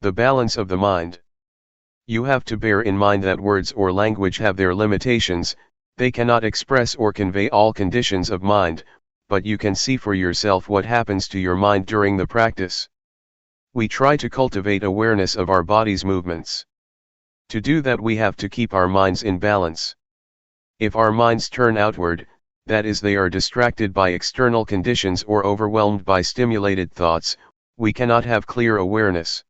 The balance of the mind. You have to bear in mind that words or language have their limitations, they cannot express or convey all conditions of mind, but you can see for yourself what happens to your mind during the practice. We try to cultivate awareness of our body's movements. To do that we have to keep our minds in balance. If our minds turn outward, that is they are distracted by external conditions or overwhelmed by stimulated thoughts, we cannot have clear awareness.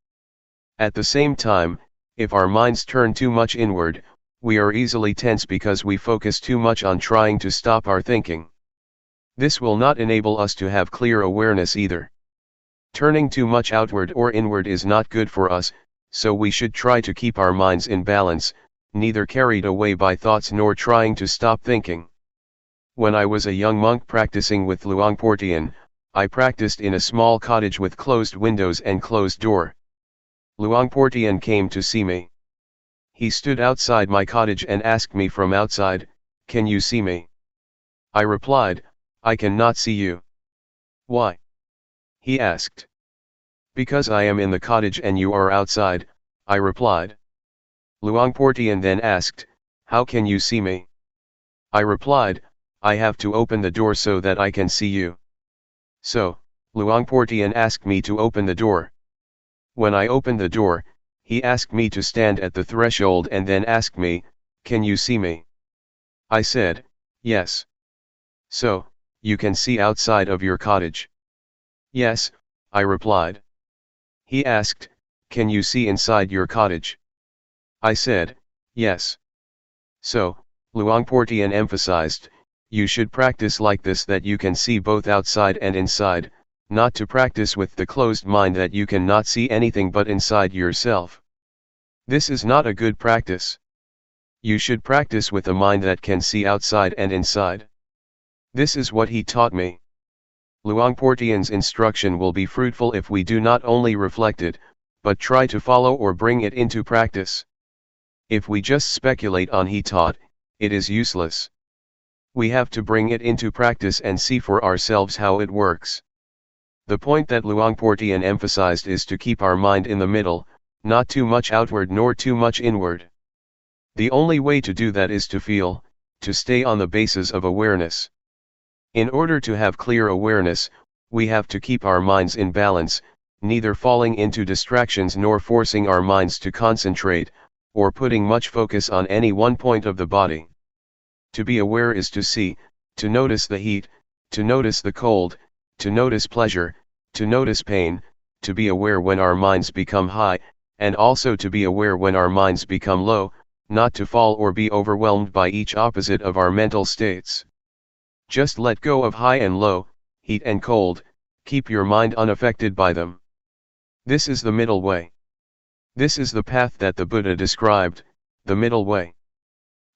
At the same time, if our minds turn too much inward, we are easily tense because we focus too much on trying to stop our thinking. This will not enable us to have clear awareness either. Turning too much outward or inward is not good for us, so we should try to keep our minds in balance, neither carried away by thoughts nor trying to stop thinking. When I was a young monk practicing with Luangpor Teean, I practiced in a small cottage with closed windows and closed door. Luangpor Teean came to see me. He stood outside my cottage and asked me from outside, "Can you see me?" I replied, "I cannot see you." "Why?" he asked. "Because I am in the cottage and you are outside," I replied. Luangpor Teean then asked, "How can you see me?" I replied, "I have to open the door so that I can see you." So, Luangpor Teean asked me to open the door. When I opened the door, he asked me to stand at the threshold and then asked me, "Can you see me?" I said, "Yes." "So, you can see outside of your cottage?" "Yes," I replied. He asked, "Can you see inside your cottage?" I said, "Yes." So, Luangpor Teean emphasized, you should practice like this that you can see both outside and inside, not to practice with the closed mind that you can not see anything but inside yourself. This is not a good practice. You should practice with a mind that can see outside and inside. This is what he taught me. Luangpor Teean's instruction will be fruitful if we do not only reflect it, but try to follow or bring it into practice. If we just speculate on he taught, it is useless. We have to bring it into practice and see for ourselves how it works. The point that Luangpor Teean emphasized is to keep our mind in the middle, not too much outward nor too much inward. The only way to do that is to feel, to stay on the basis of awareness. In order to have clear awareness, we have to keep our minds in balance, neither falling into distractions nor forcing our minds to concentrate, or putting much focus on any one point of the body. To be aware is to see, to notice the heat, to notice the cold, to notice pleasure, to notice pain, to be aware when our minds become high, and also to be aware when our minds become low, not to fall or be overwhelmed by each opposite of our mental states. Just let go of high and low, heat and cold, keep your mind unaffected by them. This is the middle way. This is the path that the Buddha described, the middle way.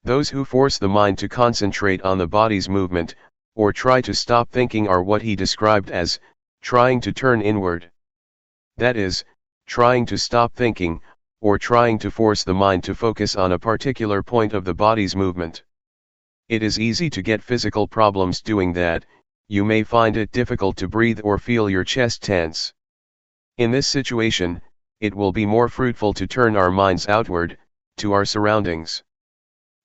Those who force the mind to concentrate on the body's movement, or try to stop thinking are what he described as, trying to turn inward. That is, trying to stop thinking, or trying to force the mind to focus on a particular point of the body's movement. It is easy to get physical problems doing that, you may find it difficult to breathe or feel your chest tense. In this situation, it will be more fruitful to turn our minds outward, to our surroundings.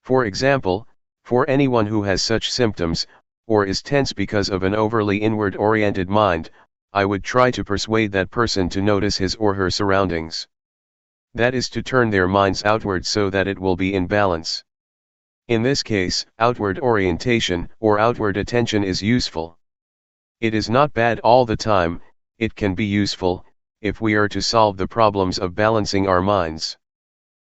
For example, for anyone who has such symptoms, or is tense because of an overly inward-oriented mind, I would try to persuade that person to notice his or her surroundings. That is to turn their minds outward so that it will be in balance. In this case, outward orientation or outward attention is useful. It is not bad all the time, it can be useful, if we are to solve the problems of balancing our minds.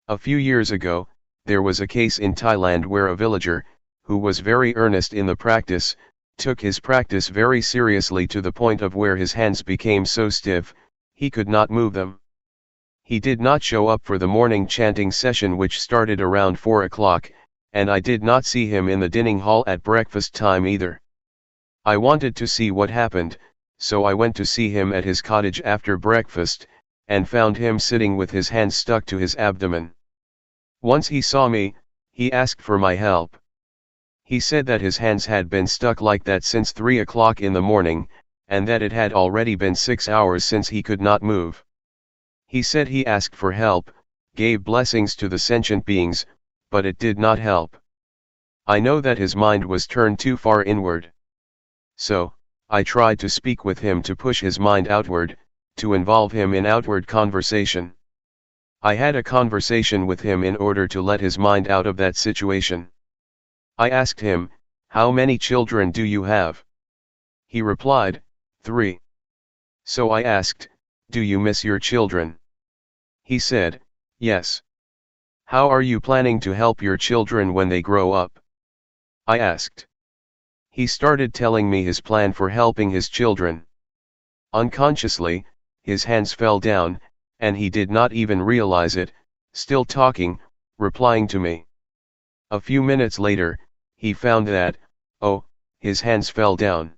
A few years ago, there was a case in Thailand where a villager, who was very earnest in the practice, took his practice very seriously to the point of where his hands became so stiff, he could not move them. He did not show up for the morning chanting session which started around 4 o'clock, and I did not see him in the dining hall at breakfast time either. I wanted to see what happened, so I went to see him at his cottage after breakfast, and found him sitting with his hands stuck to his abdomen. Once he saw me, he asked for my help. He said that his hands had been stuck like that since 3 o'clock in the morning, and that it had already been 6 hours since he could not move. He said he asked for help, gave blessings to the sentient beings, but it did not help. I know that his mind was turned too far inward. So, I tried to speak with him to push his mind outward, to involve him in outward conversation. I had a conversation with him in order to let his mind out of that situation. I asked him, "How many children do you have?" He replied, 3. So I asked, "Do you miss your children?" He said, "Yes." "How are you planning to help your children when they grow up?" I asked. He started telling me his plan for helping his children. Unconsciously, his hands fell down, and he did not even realize it, still talking, replying to me. A few minutes later, he found that, oh, his hands fell down.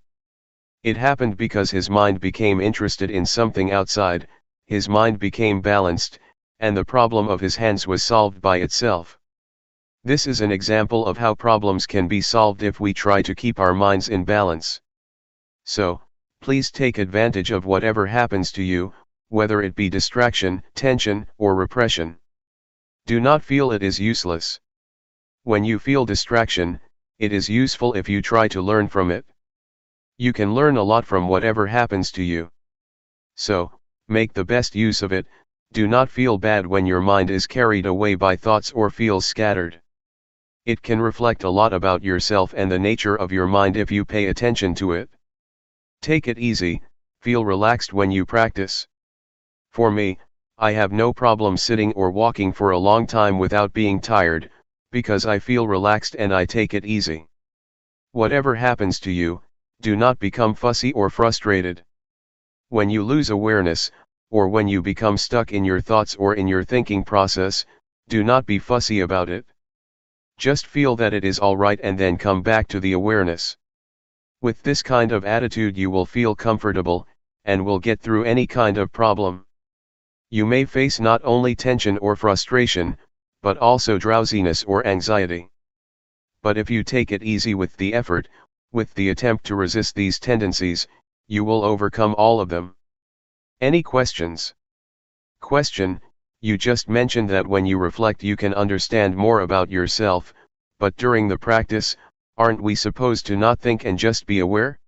It happened because his mind became interested in something outside, his mind became balanced, and the problem of his hands was solved by itself. This is an example of how problems can be solved if we try to keep our minds in balance. So, please take advantage of whatever happens to you, whether it be distraction, tension, or repression. Do not feel it is useless. When you feel distraction, it is useful if you try to learn from it. You can learn a lot from whatever happens to you. So, make the best use of it. Do not feel bad when your mind is carried away by thoughts or feels scattered. It can reflect a lot about yourself and the nature of your mind if you pay attention to it. Take it easy, feel relaxed when you practice. For me, I have no problem sitting or walking for a long time without being tired, because I feel relaxed and I take it easy. Whatever happens to you, do not become fussy or frustrated. When you lose awareness, or when you become stuck in your thoughts or in your thinking process, do not be fussy about it. Just feel that it is all right and then come back to the awareness. With this kind of attitude you will feel comfortable, and will get through any kind of problem. You may face not only tension or frustration, but also drowsiness or anxiety. But if you take it easy with the effort, with the attempt to resist these tendencies, you will overcome all of them. Any questions? Question: You just mentioned that when you reflect you can understand more about yourself, but during the practice, aren't we supposed to not think and just be aware?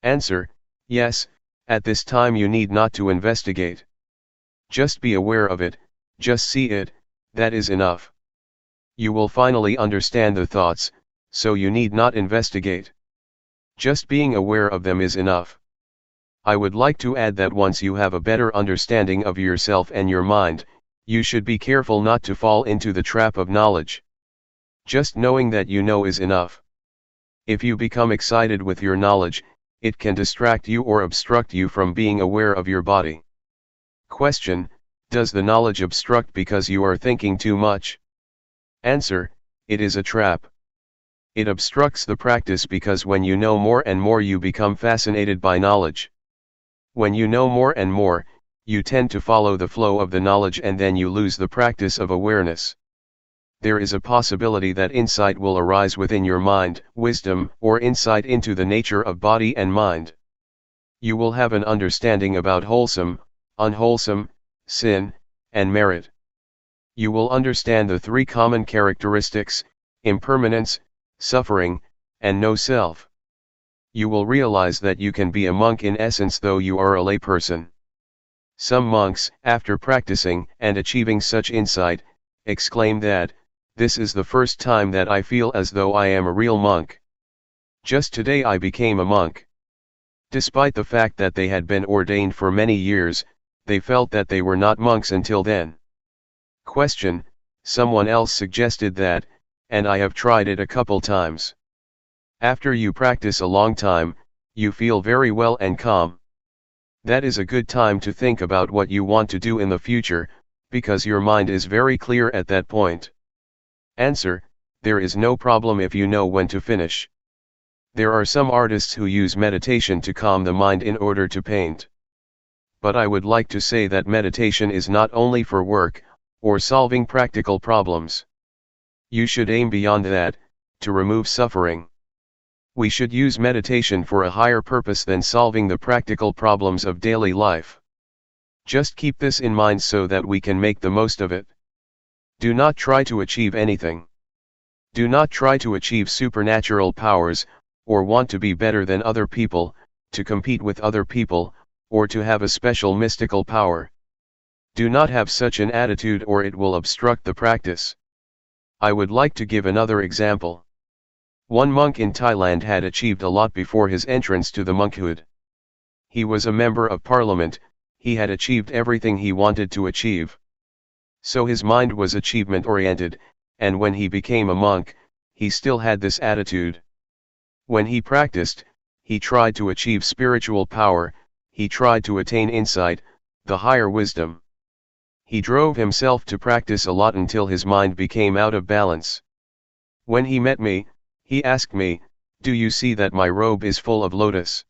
Answer: Yes, at this time you need not to investigate. Just be aware of it, just see it, that is enough. You will finally understand the thoughts, so you need not investigate. Just being aware of them is enough. I would like to add that once you have a better understanding of yourself and your mind, you should be careful not to fall into the trap of knowledge. Just knowing that you know is enough. If you become excited with your knowledge, it can distract you or obstruct you from being aware of your body. Question: Does the knowledge obstruct because you are thinking too much? Answer: It is a trap. It obstructs the practice because when you know more and more you become fascinated by knowledge. When you know more and more, you tend to follow the flow of the knowledge and then you lose the practice of awareness. There is a possibility that insight will arise within your mind, wisdom, or insight into the nature of body and mind. You will have an understanding about wholesome, unwholesome, sin, and merit. You will understand the three common characteristics: impermanence, suffering, and no self. You will realize that you can be a monk in essence though you are a layperson. Some monks, after practicing and achieving such insight, exclaim that, "This is the first time that I feel as though I am a real monk. Just today I became a monk." Despite the fact that they had been ordained for many years, they felt that they were not monks until then. Question: Someone else suggested that, and I have tried it a couple times. After you practice a long time, you feel very well and calm. That is a good time to think about what you want to do in the future, because your mind is very clear at that point. Answer: there is no problem if you know when to finish. There are some artists who use meditation to calm the mind in order to paint. But I would like to say that meditation is not only for work, or solving practical problems. You should aim beyond that, to remove suffering. We should use meditation for a higher purpose than solving the practical problems of daily life. Just keep this in mind so that we can make the most of it. Do not try to achieve anything. Do not try to achieve supernatural powers, or want to be better than other people, to compete with other people, or to have a special mystical power. Do not have such an attitude or it will obstruct the practice. I would like to give another example. One monk in Thailand had achieved a lot before his entrance to the monkhood. He was a member of parliament, he had achieved everything he wanted to achieve. So his mind was achievement-oriented, and when he became a monk, he still had this attitude. When he practiced, he tried to achieve spiritual power, he tried to attain insight, the higher wisdom. He drove himself to practice a lot until his mind became out of balance. When he met me, he asked me, "Do you see that my robe is full of lotus?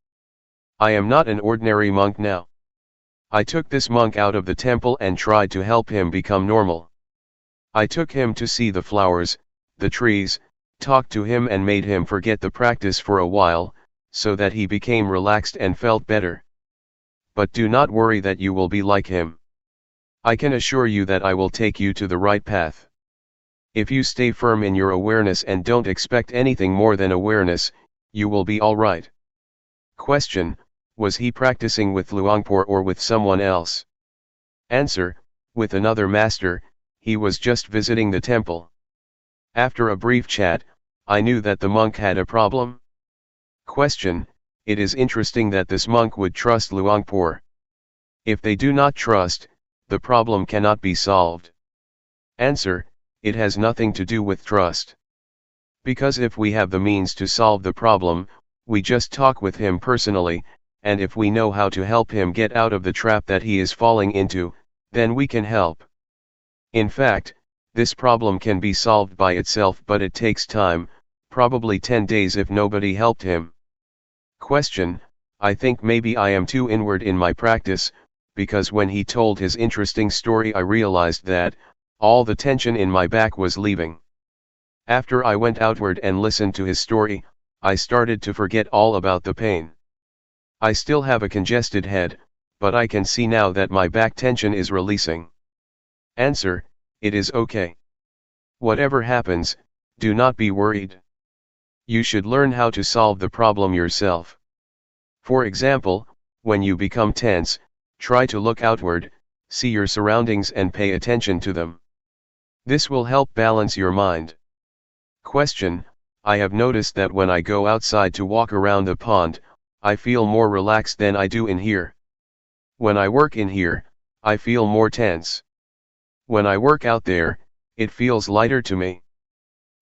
I am not an ordinary monk now." I took this monk out of the temple and tried to help him become normal. I took him to see the flowers, the trees, talked to him and made him forget the practice for a while, so that he became relaxed and felt better. But do not worry that you will be like him. I can assure you that I will take you to the right path. If you stay firm in your awareness and don't expect anything more than awareness, you will be all right. Question: was he practicing with Luangpor or with someone else? Answer: with another master, he was just visiting the temple. After a brief chat, I knew that the monk had a problem. Question: it is interesting that this monk would trust Luangpor. If they do not trust, the problem cannot be solved. Answer: it has nothing to do with trust. Because if we have the means to solve the problem, we just talk with him personally, and if we know how to help him get out of the trap that he is falling into, then we can help. In fact, this problem can be solved by itself, but it takes time, probably 10 days if nobody helped him. Question: I think maybe I am too inward in my practice, because when he told his interesting story I realized that all the tension in my back was leaving. After I went outward and listened to his story, I started to forget all about the pain. I still have a congested head, but I can see now that my back tension is releasing. Answer: it is okay. Whatever happens, do not be worried. You should learn how to solve the problem yourself. For example, when you become tense, try to look outward, see your surroundings and pay attention to them. This will help balance your mind. Question: I have noticed that when I go outside to walk around the pond, I feel more relaxed than I do in here. When I work in here, I feel more tense. When I work out there, it feels lighter to me.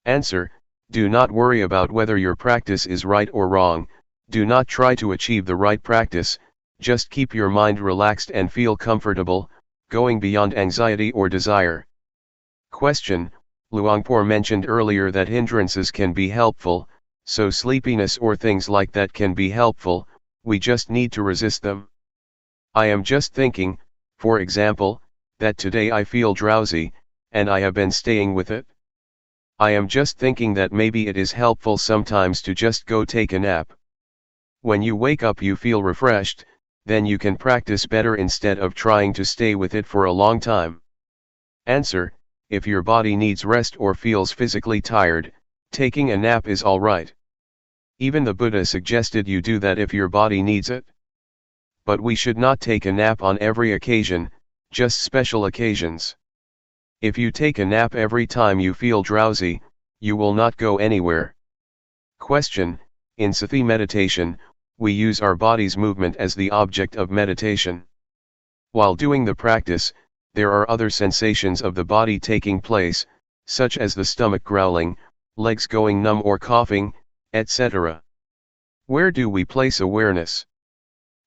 Answer: do not worry about whether your practice is right or wrong, do not try to achieve the right practice, just keep your mind relaxed and feel comfortable, going beyond anxiety or desire. Question: Luangpor mentioned earlier that hindrances can be helpful, so sleepiness or things like that can be helpful, we just need to resist them. I am just thinking, for example, that today I feel drowsy, and I have been staying with it. I am just thinking that maybe it is helpful sometimes to just go take a nap. When you wake up you feel refreshed, then you can practice better instead of trying to stay with it for a long time. Answer: if your body needs rest or feels physically tired, taking a nap is alright. Even the Buddha suggested you do that if your body needs it. But we should not take a nap on every occasion, just special occasions. If you take a nap every time you feel drowsy, you will not go anywhere. Question: in Sathi meditation, we use our body's movement as the object of meditation. While doing the practice, there are other sensations of the body taking place, such as the stomach growling, legs going numb or coughing, etc. Where do we place awareness?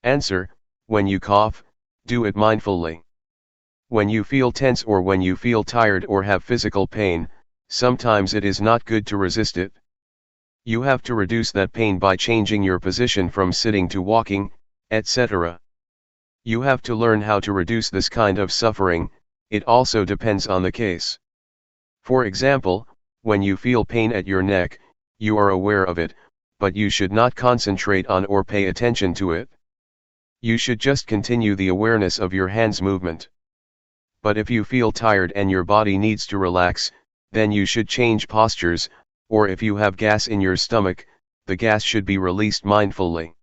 Answer: when you cough, do it mindfully. When you feel tense or when you feel tired or have physical pain, sometimes it is not good to resist it. You have to reduce that pain by changing your position from sitting to walking, etc. You have to learn how to reduce this kind of suffering. It also depends on the case. For example, when you feel pain at your neck, you are aware of it, but you should not concentrate on or pay attention to it. You should just continue the awareness of your hands movement. But if you feel tired and your body needs to relax, then you should change postures, or if you have gas in your stomach, the gas should be released mindfully.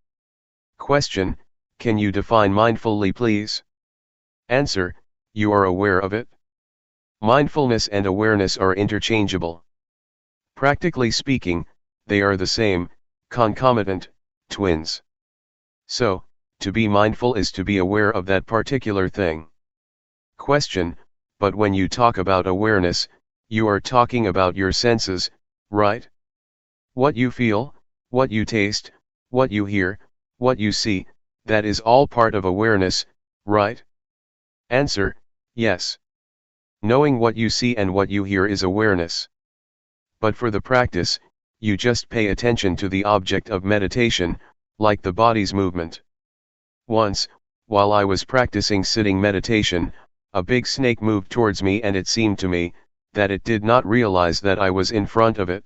Question: can you define mindfully, please? Answer: you are aware of it. Mindfulness and awareness are interchangeable. Practically speaking, they are the same, concomitant, twins. So, to be mindful is to be aware of that particular thing. Question: but when you talk about awareness, you are talking about your senses, right? What you feel, what you taste, what you hear, what you see, that is all part of awareness, right? Answer: yes. Knowing what you see and what you hear is awareness. But for the practice, you just pay attention to the object of meditation, like the body's movement. Once, while I was practicing sitting meditation, a big snake moved towards me and it seemed to me that it did not realize that I was in front of it.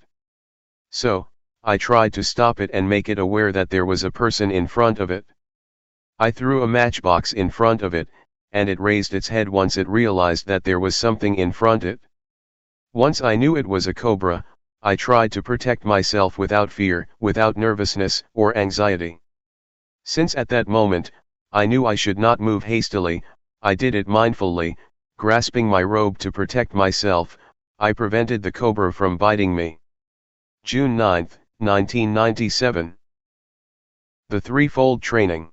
So, I tried to stop it and make it aware that there was a person in front of it. I threw a matchbox in front of it, and it raised its head once it realized that there was something in front of it. Once I knew it was a cobra, I tried to protect myself without fear, without nervousness or anxiety. Since at that moment, I knew I should not move hastily, I did it mindfully, grasping my robe to protect myself. I prevented the cobra from biting me. June 9, 1997. The Threefold Training.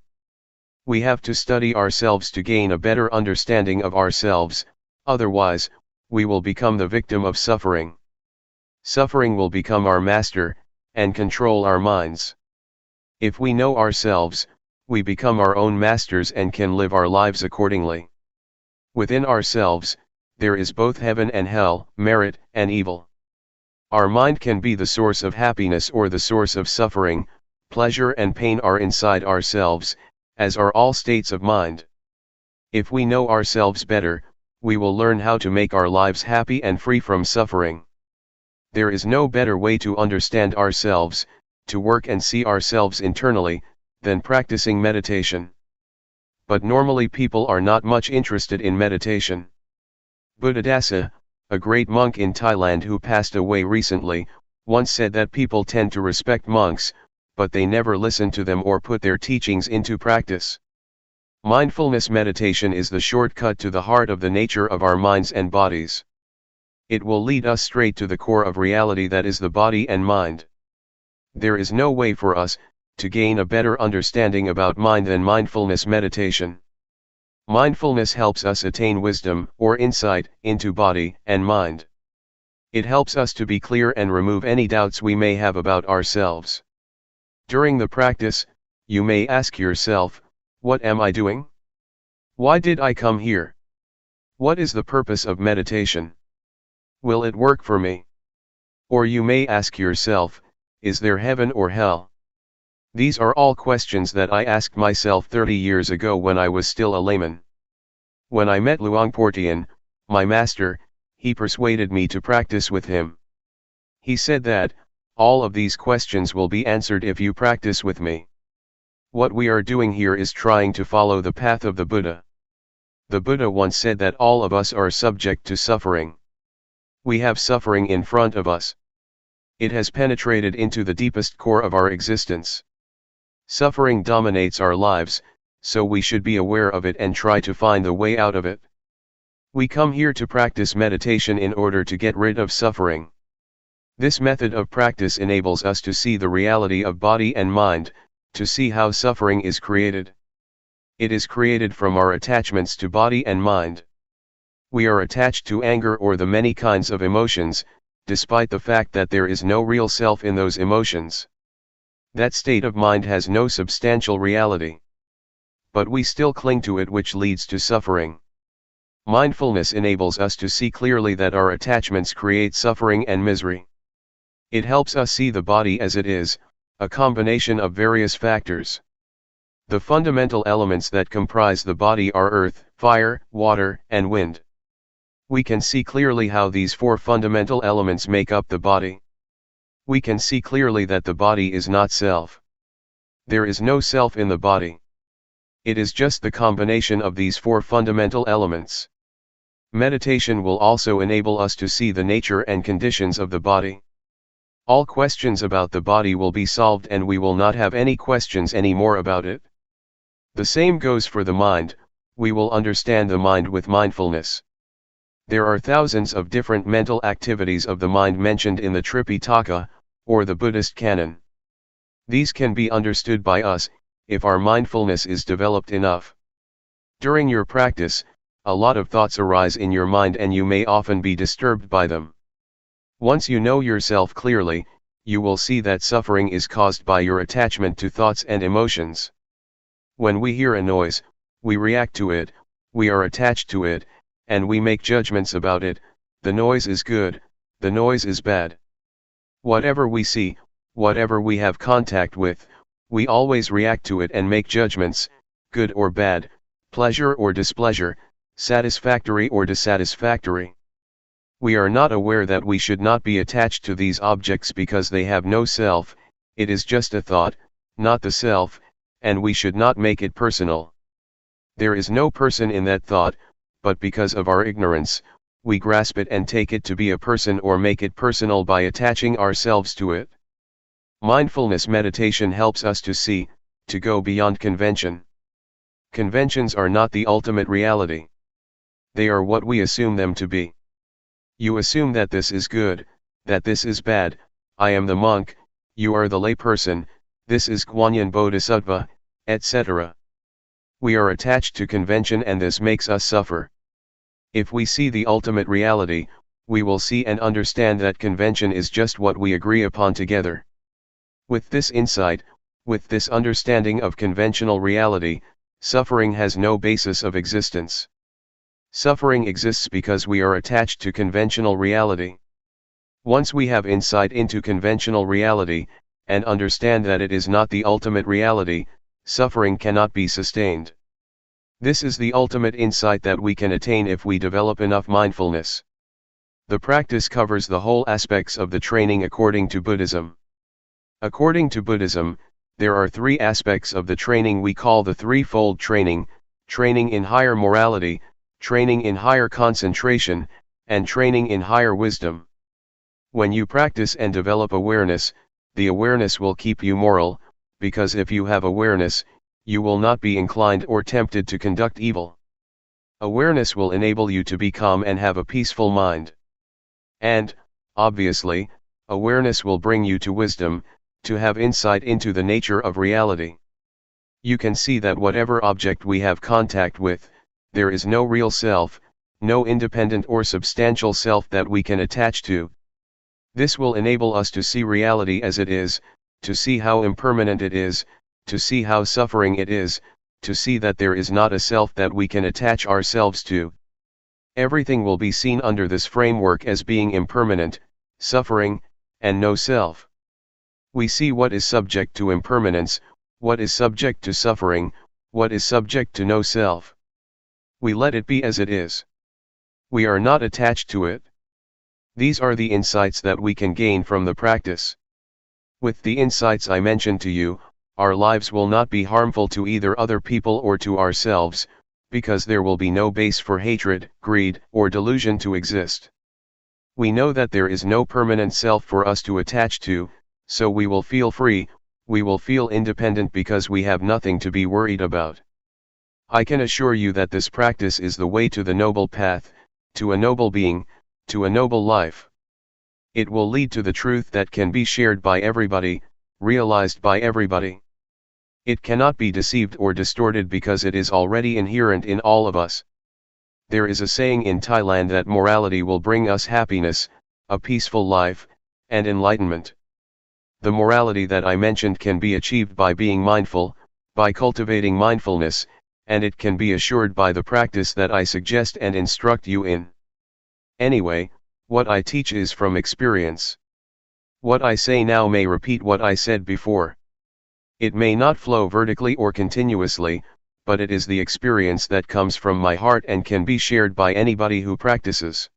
We have to study ourselves to gain a better understanding of ourselves, otherwise, we will become the victim of suffering. Suffering will become our master, and control our minds. If we know ourselves, we become our own masters and can live our lives accordingly. Within ourselves, there is both heaven and hell, merit and evil. Our mind can be the source of happiness or the source of suffering. Pleasure and pain are inside ourselves, as are all states of mind. If we know ourselves better, we will learn how to make our lives happy and free from suffering. There is no better way to understand ourselves, to work and see ourselves internally, than practicing meditation. But normally people are not much interested in meditation. Buddhadasa, a great monk in Thailand who passed away recently, once said that people tend to respect monks, but they never listen to them or put their teachings into practice. Mindfulness meditation is the shortcut to the heart of the nature of our minds and bodies. It will lead us straight to the core of reality, that is the body and mind. There is no way for us to gain a better understanding about mind than mindfulness meditation. Mindfulness helps us attain wisdom or insight into body and mind. It helps us to be clear and remove any doubts we may have about ourselves. During the practice, you may ask yourself, what am I doing? Why did I come here? What is the purpose of meditation? Will it work for me? Or you may ask yourself, is there heaven or hell? These are all questions that I asked myself 30 years ago when I was still a layman. When I met Luangpor Teean, my master, he persuaded me to practice with him. He said that, all of these questions will be answered if you practice with me. What we are doing here is trying to follow the path of the Buddha. The Buddha once said that all of us are subject to suffering. We have suffering in front of us. It has penetrated into the deepest core of our existence. Suffering dominates our lives, so we should be aware of it and try to find the way out of it. We come here to practice meditation in order to get rid of suffering. This method of practice enables us to see the reality of body and mind, to see how suffering is created. It is created from our attachments to body and mind. We are attached to anger or the many kinds of emotions, despite the fact that there is no real self in those emotions. That state of mind has no substantial reality. But we still cling to it, which leads to suffering. Mindfulness enables us to see clearly that our attachments create suffering and misery. It helps us see the body as it is, a combination of various factors. The fundamental elements that comprise the body are earth, fire, water, and wind. We can see clearly how these four fundamental elements make up the body. We can see clearly that the body is not self. There is no self in the body. It is just the combination of these four fundamental elements. Meditation will also enable us to see the nature and conditions of the body. All questions about the body will be solved, and we will not have any questions anymore about it. The same goes for the mind. We will understand the mind with mindfulness. There are thousands of different mental activities of the mind mentioned in the Tripitaka, or the Buddhist canon. These can be understood by us, if our mindfulness is developed enough. During your practice, a lot of thoughts arise in your mind and you may often be disturbed by them. Once you know yourself clearly, you will see that suffering is caused by your attachment to thoughts and emotions. When we hear a noise, we react to it, we are attached to it, and we make judgments about it. The noise is good, the noise is bad. Whatever we see, whatever we have contact with, we always react to it and make judgments, good or bad, pleasure or displeasure, satisfactory or dissatisfactory. We are not aware that we should not be attached to these objects because they have no self. It is just a thought, not the self, and we should not make it personal. There is no person in that thought, but because of our ignorance, we grasp it and take it to be a person or make it personal by attaching ourselves to it. Mindfulness meditation helps us to see, to go beyond convention. Conventions are not the ultimate reality. They are what we assume them to be. You assume that this is good, that this is bad. I am the monk, you are the layperson, this is Guanyin Bodhisattva, etc. We are attached to convention and this makes us suffer. If we see the ultimate reality, we will see and understand that convention is just what we agree upon together. With this insight, with this understanding of conventional reality, suffering has no basis of existence. Suffering exists because we are attached to conventional reality. Once we have insight into conventional reality, and understand that it is not the ultimate reality, suffering cannot be sustained. This is the ultimate insight that we can attain if we develop enough mindfulness. The practice covers the whole aspects of the training according to Buddhism. According to Buddhism, there are three aspects of the training we call the threefold training: training in higher morality, training in higher concentration, and training in higher wisdom. When you practice and develop awareness, the awareness will keep you moral, because if you have awareness, you will not be inclined or tempted to conduct evil. Awareness will enable you to be calm and have a peaceful mind. And, obviously, awareness will bring you to wisdom, to have insight into the nature of reality. You can see that whatever object we have contact with, there is no real self, no independent or substantial self that we can attach to. This will enable us to see reality as it is, to see how impermanent it is, to see how suffering it is, to see that there is not a self that we can attach ourselves to. Everything will be seen under this framework as being impermanent, suffering, and no self. We see what is subject to impermanence, what is subject to suffering, what is subject to no self. We let it be as it is. We are not attached to it. These are the insights that we can gain from the practice. With the insights I mentioned to you, our lives will not be harmful to either other people or to ourselves, because there will be no base for hatred, greed, or delusion to exist. We know that there is no permanent self for us to attach to, so we will feel free, we will feel independent because we have nothing to be worried about. I can assure you that this practice is the way to the noble path, to a noble being, to a noble life. It will lead to the truth that can be shared by everybody, realized by everybody. It cannot be deceived or distorted because it is already inherent in all of us. There is a saying in Thailand that morality will bring us happiness. a peaceful life, and enlightenment. The morality that I mentioned can be achieved by being mindful, by cultivating mindfulness, and it can be assured by the practice that I suggest and instruct you in. Anyway, what I teach is from experience. What I say now may repeat what I said before. It may not flow vertically or continuously, but it is the experience that comes from my heart and can be shared by anybody who practices.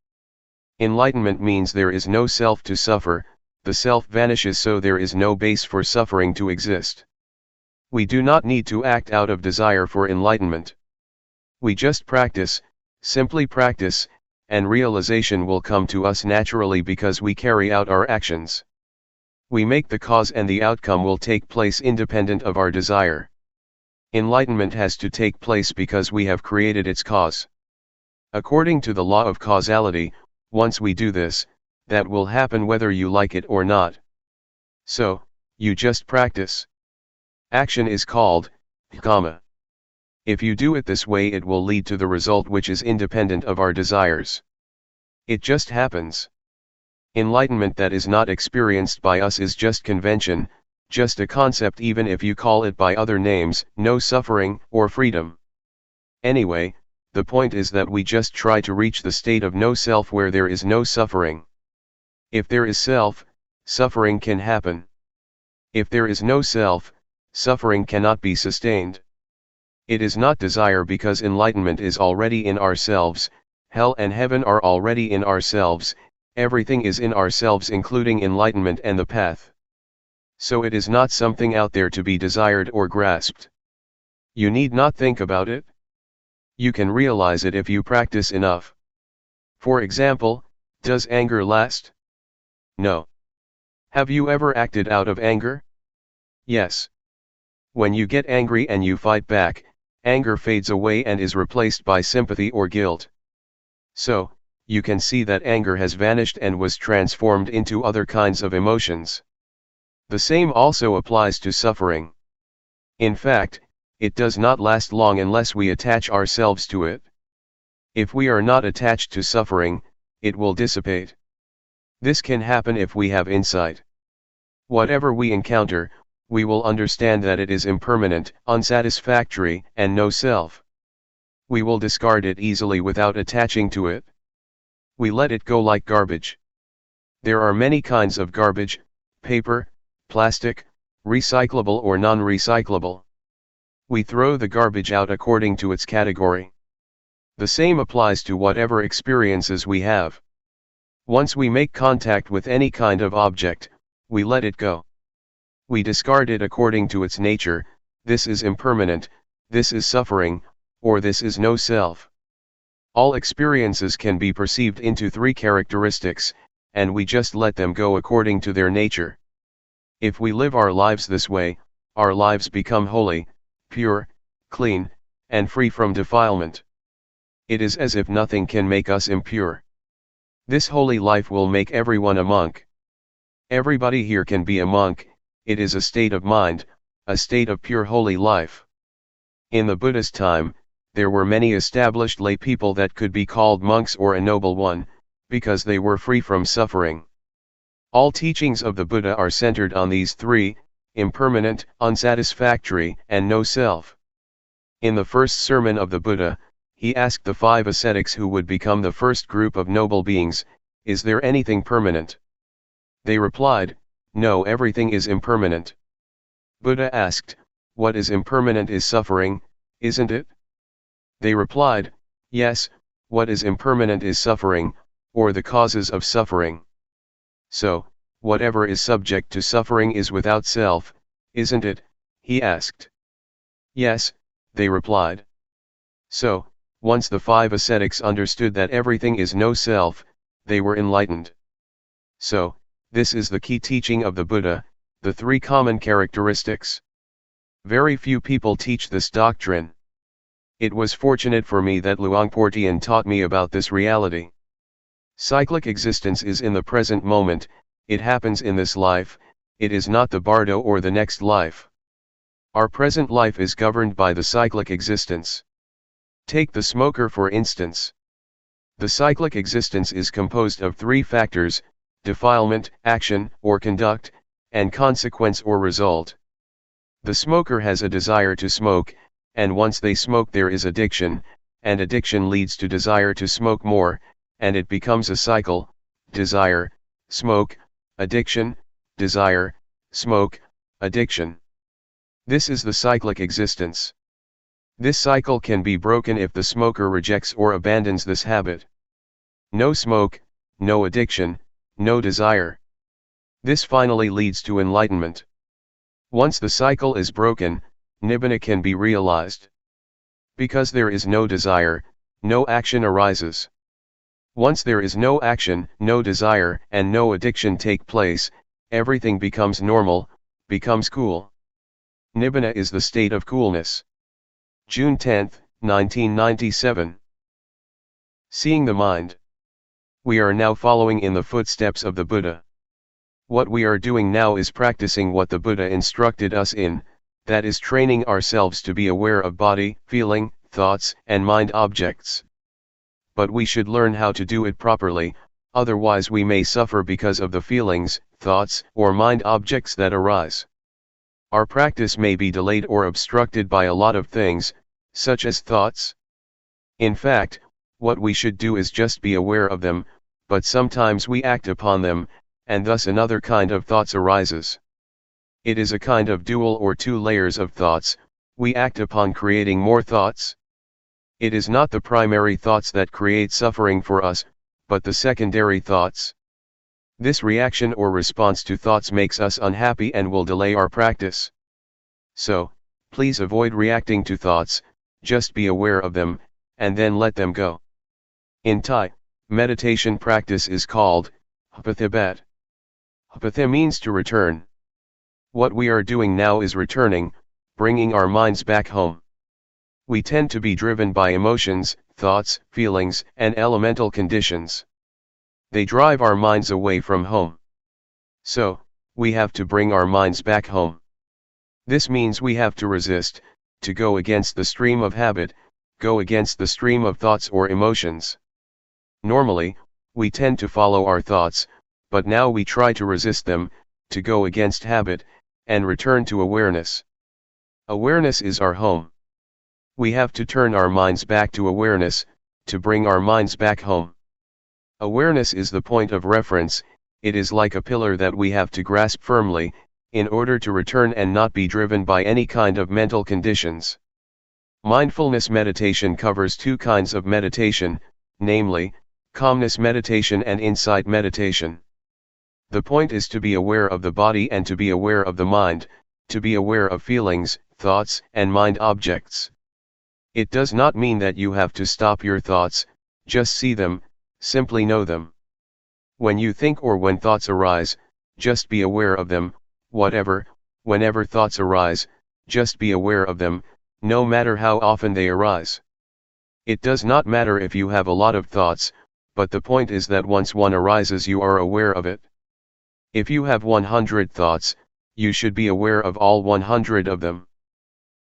Enlightenment means there is no self to suffer, the self vanishes, so there is no base for suffering to exist. We do not need to act out of desire for enlightenment. We just practice, simply practice, and realization will come to us naturally because we carry out our actions. We make the cause and the outcome will take place independent of our desire. Enlightenment has to take place because we have created its cause. According to the law of causality, once we do this, that will happen whether you like it or not. So, you just practice. Action is called karma. If you do it this way, it will lead to the result which is independent of our desires. It just happens. Enlightenment that is not experienced by us is just convention, just a concept, even if you call it by other names, no suffering, or freedom. Anyway, the point is that we just try to reach the state of no self where there is no suffering. If there is self, suffering can happen. If there is no self, suffering cannot be sustained. It is not desire because enlightenment is already in ourselves, hell and heaven are already in ourselves, everything is in ourselves including enlightenment and the path. So it is not something out there to be desired or grasped. You need not think about it. You can realize it if you practice enough. For example, does anger last? No. Have you ever acted out of anger? Yes. When you get angry and you fight back, anger fades away and is replaced by sympathy or guilt. So, you can see that anger has vanished and was transformed into other kinds of emotions. The same also applies to suffering. In fact, it does not last long unless we attach ourselves to it. If we are not attached to suffering, it will dissipate. This can happen if we have insight. Whatever we encounter, we will understand that it is impermanent, unsatisfactory, and no self. We will discard it easily without attaching to it. We let it go like garbage. There are many kinds of garbage: paper, plastic, recyclable or non-recyclable. We throw the garbage out according to its category. The same applies to whatever experiences we have. Once we make contact with any kind of object, we let it go. We discard it according to its nature: this is impermanent, this is suffering, or this is no self. All experiences can be perceived into three characteristics, and we just let them go according to their nature. If we live our lives this way, our lives become holy, pure, clean, and free from defilement. It is as if nothing can make us impure. This holy life will make everyone a monk. Everybody here can be a monk. It is a state of mind, a state of pure holy life. In the Buddha's time, there were many established lay people that could be called monks or a noble one, because they were free from suffering. All teachings of the Buddha are centered on these three: impermanent, unsatisfactory, and no self. In the first sermon of the Buddha, he asked the 5 ascetics who would become the first group of noble beings, "Is there anything permanent?" They replied, "No, everything is impermanent." Buddha asked, "What is impermanent is suffering, isn't it?" They replied, "Yes, what is impermanent is suffering, or the causes of suffering." So, whatever is subject to suffering is without self, isn't it? He asked. "Yes," they replied. So, once the 5 ascetics understood that everything is no self, they were enlightened. So, this is the key teaching of the Buddha, the 3 common characteristics. Very few people teach this doctrine. It was fortunate for me that Luangpor Teean taught me about this reality. Cyclic existence is in the present moment, it happens in this life, it is not the bardo or the next life. Our present life is governed by the cyclic existence. Take the smoker for instance. The cyclic existence is composed of 3 factors: defilement, action, or conduct, and consequence or result. The smoker has a desire to smoke, and once they smoke there is addiction, and addiction leads to desire to smoke more, and it becomes a cycle: desire, smoke, addiction, desire, smoke, addiction. This is the cyclic existence. This cycle can be broken if the smoker rejects or abandons this habit. No smoke, no addiction, no desire. This finally leads to enlightenment. Once the cycle is broken, nibbana can be realized. Because there is no desire, no action arises. Once there is no action, no desire, and no addiction take place, everything becomes normal, becomes cool. Nibbana is the state of coolness. June 10, 1997. Seeing the mind. We are now following in the footsteps of the Buddha. What we are doing now is practicing what the Buddha instructed us in, that is training ourselves to be aware of body, feeling, thoughts, and mind objects. But we should learn how to do it properly, otherwise we may suffer because of the feelings, thoughts, or mind objects that arise. Our practice may be delayed or obstructed by a lot of things, such as thoughts. In fact, what we should do is just be aware of them, but sometimes we act upon them, and thus another kind of thoughts arises. It is a kind of dual or two layers of thoughts, we act upon creating more thoughts. It is not the primary thoughts that create suffering for us, but the secondary thoughts. This reaction or response to thoughts makes us unhappy and will delay our practice. So, please avoid reacting to thoughts, just be aware of them, and then let them go. In Thai, meditation practice is called Hapathibat. Hapatha means to return. What we are doing now is returning, bringing our minds back home. We tend to be driven by emotions, thoughts, feelings, and elemental conditions. They drive our minds away from home. So, we have to bring our minds back home. This means we have to resist, to go against the stream of habit, go against the stream of thoughts or emotions. Normally, we tend to follow our thoughts, but now we try to resist them, to go against habit, and return to awareness. Awareness is our home. We have to turn our minds back to awareness, to bring our minds back home. Awareness is the point of reference, it is like a pillar that we have to grasp firmly, in order to return and not be driven by any kind of mental conditions. Mindfulness meditation covers two kinds of meditation, namely, calmness meditation and insight meditation. The point is to be aware of the body and to be aware of the mind, to be aware of feelings, thoughts, and mind objects. It does not mean that you have to stop your thoughts, just see them, simply know them. When you think or when thoughts arise, just be aware of them, whenever thoughts arise, just be aware of them, no matter how often they arise. It does not matter if you have a lot of thoughts, but the point is that once one arises you are aware of it. If you have 100 thoughts, you should be aware of all 100 of them.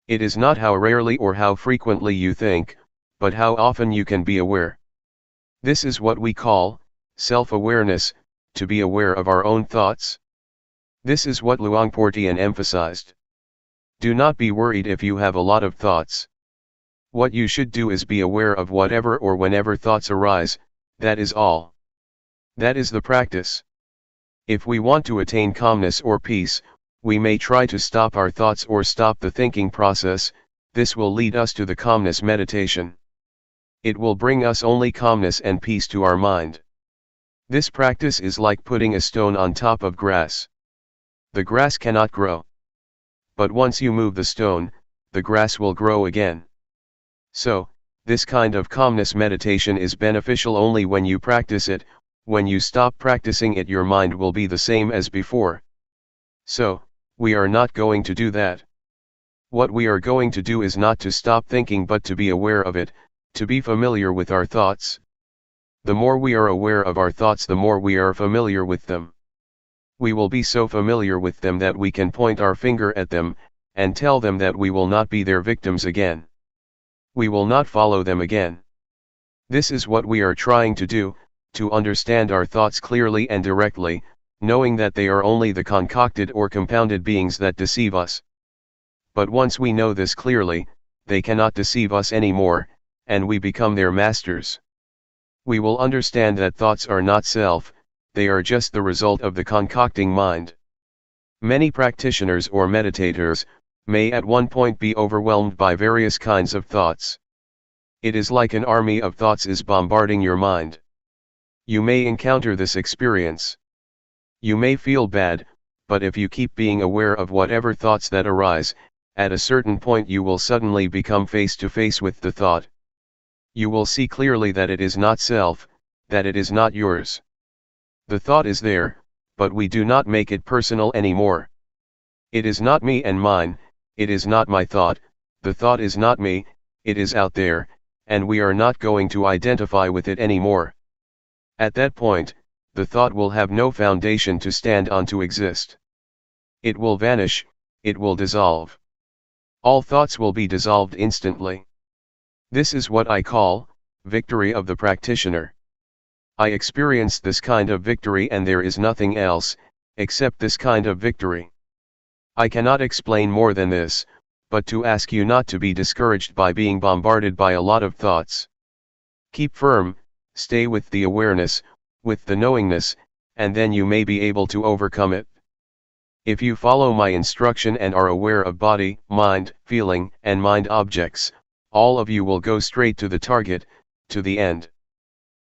It is not how rarely or how frequently you think, but how often you can be aware. This is what we call self-awareness, to be aware of our own thoughts. This is what Luangpor Teean emphasized. Do not be worried if you have a lot of thoughts. What you should do is be aware of whatever or whenever thoughts arise, that is all. That is the practice. If we want to attain calmness or peace, we may try to stop our thoughts or stop the thinking process, this will lead us to the calmness meditation. It will bring us only calmness and peace to our mind. This practice is like putting a stone on top of grass. The grass cannot grow. But once you move the stone, the grass will grow again. So, this kind of calmness meditation is beneficial only when you practice it. When you stop practicing it your mind will be the same as before. So, we are not going to do that. What we are going to do is not to stop thinking but to be aware of it, to be familiar with our thoughts. The more we are aware of our thoughts the more we are familiar with them. We will be so familiar with them that we can point our finger at them, and tell them that we will not be their victims again. We will not follow them again. This is what we are trying to do, to understand our thoughts clearly and directly, knowing that they are only the concocted or compounded beings that deceive us. But once we know this clearly, they cannot deceive us anymore, and we become their masters. We will understand that thoughts are not self, they are just the result of the concocting mind. Many practitioners or meditators may at one point be overwhelmed by various kinds of thoughts. It is like an army of thoughts is bombarding your mind. You may encounter this experience. You may feel bad, but if you keep being aware of whatever thoughts that arise, at a certain point you will suddenly become face to face with the thought. You will see clearly that it is not self, that it is not yours. The thought is there, but we do not make it personal anymore. It is not me and mine, it is not my thought, the thought is not me, it is out there, and we are not going to identify with it anymore. At that point, the thought will have no foundation to stand on to exist. It will vanish, it will dissolve. All thoughts will be dissolved instantly. This is what I call victory of the practitioner. I experienced this kind of victory, and there is nothing else except this kind of victory. I cannot explain more than this, but to ask you not to be discouraged by being bombarded by a lot of thoughts. Keep firm, stay with the awareness, with the knowingness, and then you may be able to overcome it. If you follow my instruction and are aware of body, mind, feeling, and mind objects, all of you will go straight to the target, to the end.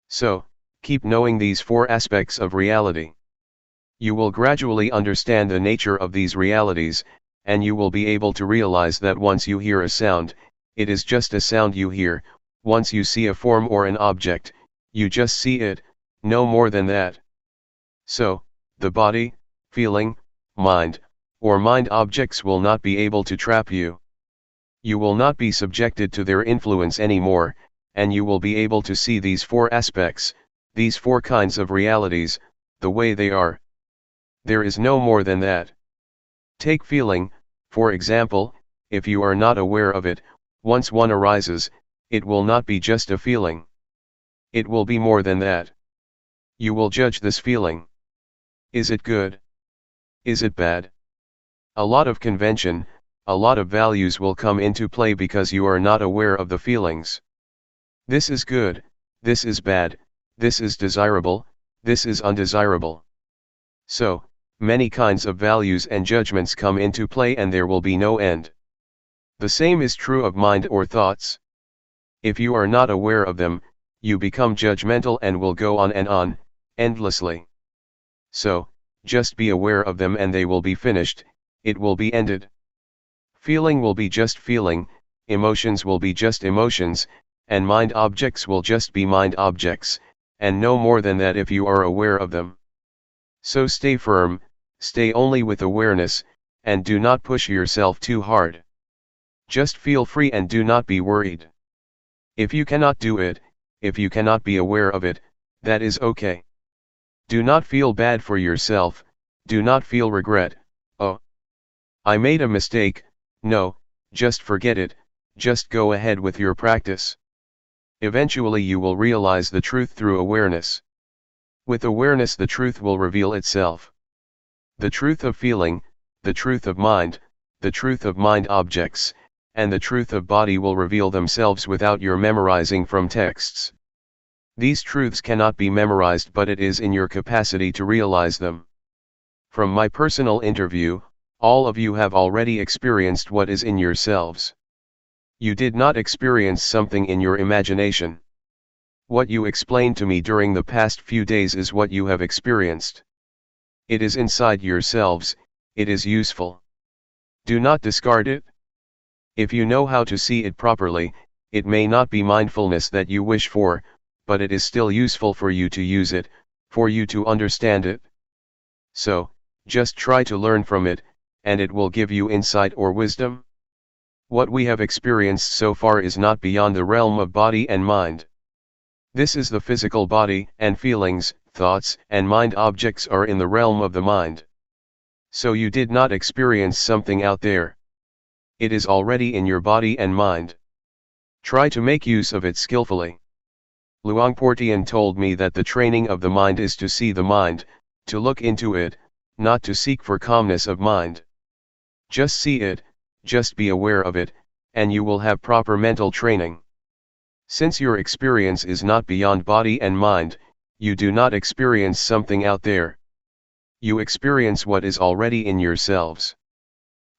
So, keep knowing these four aspects of reality. You will gradually understand the nature of these realities, and you will be able to realize that once you hear a sound, it is just a sound you hear. Once you see a form or an object, you just see it, no more than that. So, the body, feeling, mind, or mind objects will not be able to trap you. You will not be subjected to their influence anymore, and you will be able to see these four aspects, these four kinds of realities, the way they are. There is no more than that. Take feeling, for example. If you are not aware of it, once one arises, it will not be just a feeling. It will be more than that. You will judge this feeling. Is it good? Is it bad? A lot of convention, a lot of values will come into play because you are not aware of the feelings. This is good, this is bad, this is desirable, this is undesirable. So, many kinds of values and judgments come into play, and there will be no end. The same is true of mind or thoughts. If you are not aware of them, you become judgmental and will go on, endlessly. So, just be aware of them and they will be finished, it will be ended. Feeling will be just feeling, emotions will be just emotions, and mind objects will just be mind objects, and no more than that if you are aware of them. So stay firm, stay only with awareness, and do not push yourself too hard. Just feel free and do not be worried. If you cannot do it, if you cannot be aware of it, that is okay. Do not feel bad for yourself, do not feel regret, oh, I made a mistake. No, just forget it, just go ahead with your practice. Eventually you will realize the truth through awareness. With awareness the truth will reveal itself. The truth of feeling, the truth of mind, the truth of mind objects, and the truth of body will reveal themselves without your memorizing from texts. These truths cannot be memorized, but it is in your capacity to realize them. From my personal interview, all of you have already experienced what is in yourselves. You did not experience something in your imagination. What you explained to me during the past few days is what you have experienced. It is inside yourselves, it is useful. Do not discard it. If you know how to see it properly, it may not be mindfulness that you wish for, but it is still useful for you to use it, for you to understand it. So, just try to learn from it, and it will give you insight or wisdom. What we have experienced so far is not beyond the realm of body and mind. This is the physical body, and feelings, thoughts, and mind objects are in the realm of the mind. So you did not experience something out there. It is already in your body and mind. Try to make use of it skillfully. Luangpor Teean told me that the training of the mind is to see the mind, to look into it, not to seek for calmness of mind. Just see it, just be aware of it, and you will have proper mental training. Since your experience is not beyond body and mind, you do not experience something out there. You experience what is already in yourselves.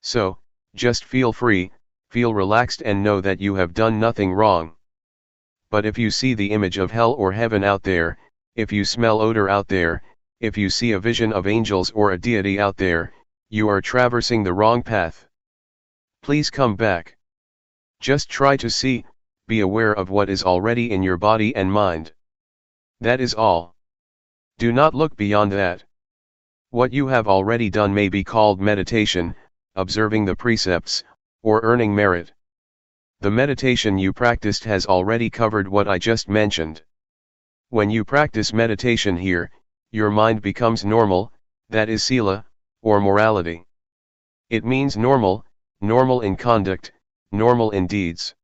So, just feel free, feel relaxed and know that you have done nothing wrong. But if you see the image of hell or heaven out there, if you smell odor out there, if you see a vision of angels or a deity out there, you are traversing the wrong path. Please come back. Just try to see, be aware of what is already in your body and mind. That is all. Do not look beyond that. What you have already done may be called meditation, observing the precepts, or earning merit. The meditation you practiced has already covered what I just mentioned. When you practice meditation here, your mind becomes normal, that is sila, or morality. It means normal, normal in conduct, normal in deeds.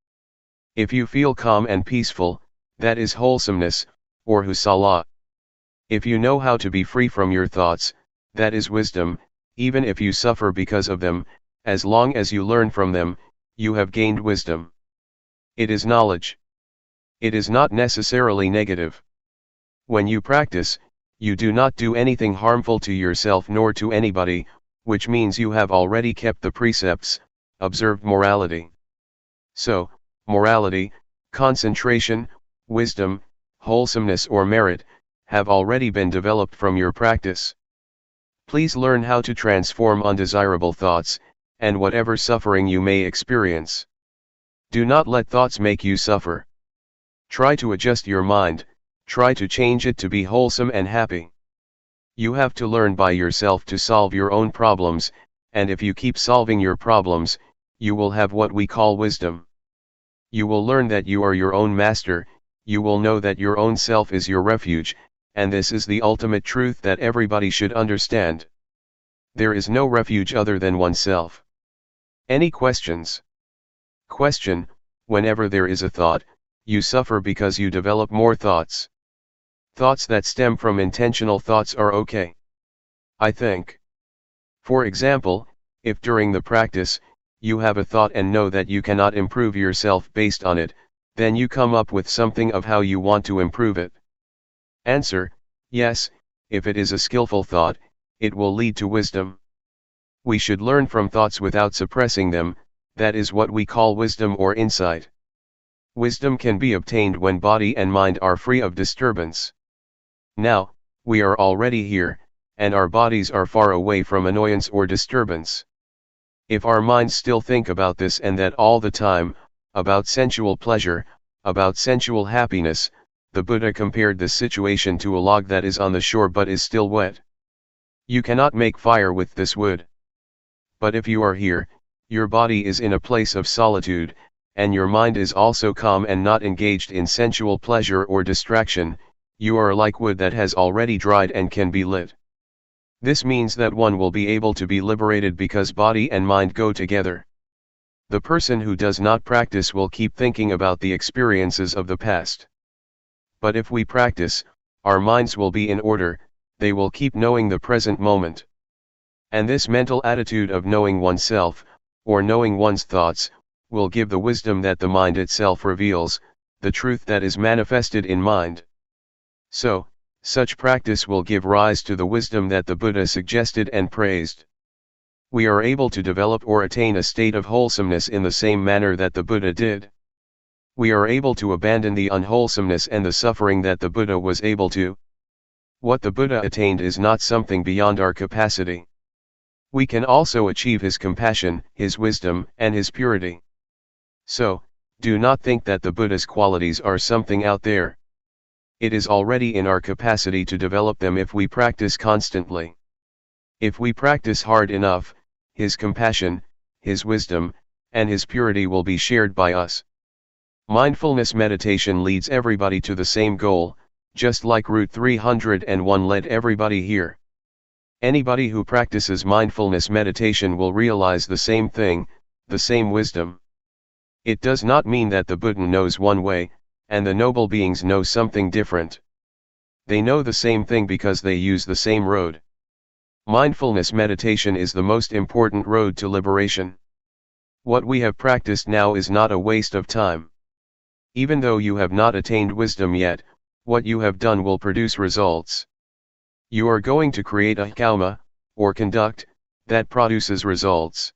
If you feel calm and peaceful, that is wholesomeness, or husala. If you know how to be free from your thoughts, that is wisdom, even if you suffer because of them, as long as you learn from them, you have gained wisdom. It is knowledge. It is not necessarily negative. When you practice, you do not do anything harmful to yourself nor to anybody, which means you have already kept the precepts, observed morality. So, morality, concentration, wisdom, wholesomeness or merit, have already been developed from your practice. Please learn how to transform undesirable thoughts, and whatever suffering you may experience. Do not let thoughts make you suffer. Try to adjust your mind, try to change it to be wholesome and happy. You have to learn by yourself to solve your own problems, and if you keep solving your problems, you will have what we call wisdom. You will learn that you are your own master, you will know that your own self is your refuge, and this is the ultimate truth that everybody should understand. There is no refuge other than oneself. Any questions? Question: whenever there is a thought, you suffer because you develop more thoughts. Thoughts that stem from intentional thoughts are okay, I think. For example, if during the practice, you have a thought and know that you cannot improve yourself based on it, then you come up with something of how you want to improve it. Answer: yes, if it is a skillful thought, it will lead to wisdom. We should learn from thoughts without suppressing them, that is what we call wisdom or insight. Wisdom can be obtained when body and mind are free of disturbance. Now, we are already here, and our bodies are far away from annoyance or disturbance. If our minds still think about this and that all the time, about sensual pleasure, about sensual happiness, the Buddha compared this situation to a log that is on the shore but is still wet. You cannot make fire with this wood. But if you are here, your body is in a place of solitude, and your mind is also calm and not engaged in sensual pleasure or distraction, you are like wood that has already dried and can be lit. This means that one will be able to be liberated because body and mind go together. The person who does not practice will keep thinking about the experiences of the past. But if we practice, our minds will be in order, they will keep knowing the present moment. And this mental attitude of knowing oneself, or knowing one's thoughts, will give the wisdom that the mind itself reveals, the truth that is manifested in mind. So, such practice will give rise to the wisdom that the Buddha suggested and praised. We are able to develop or attain a state of wholesomeness in the same manner that the Buddha did. We are able to abandon the unwholesomeness and the suffering that the Buddha was able to. What the Buddha attained is not something beyond our capacity. We can also achieve his compassion, his wisdom, and his purity. So, do not think that the Buddha's qualities are something out there. It is already in our capacity to develop them if we practice constantly. If we practice hard enough, his compassion, his wisdom, and his purity will be shared by us. Mindfulness meditation leads everybody to the same goal, just like Route 301 led everybody here. Anybody who practices mindfulness meditation will realize the same thing, the same wisdom. It does not mean that the Buddha knows one way, and the noble beings know something different. They know the same thing because they use the same road. Mindfulness meditation is the most important road to liberation. What we have practiced now is not a waste of time. Even though you have not attained wisdom yet, what you have done will produce results. You are going to create a karma, or conduct, that produces results.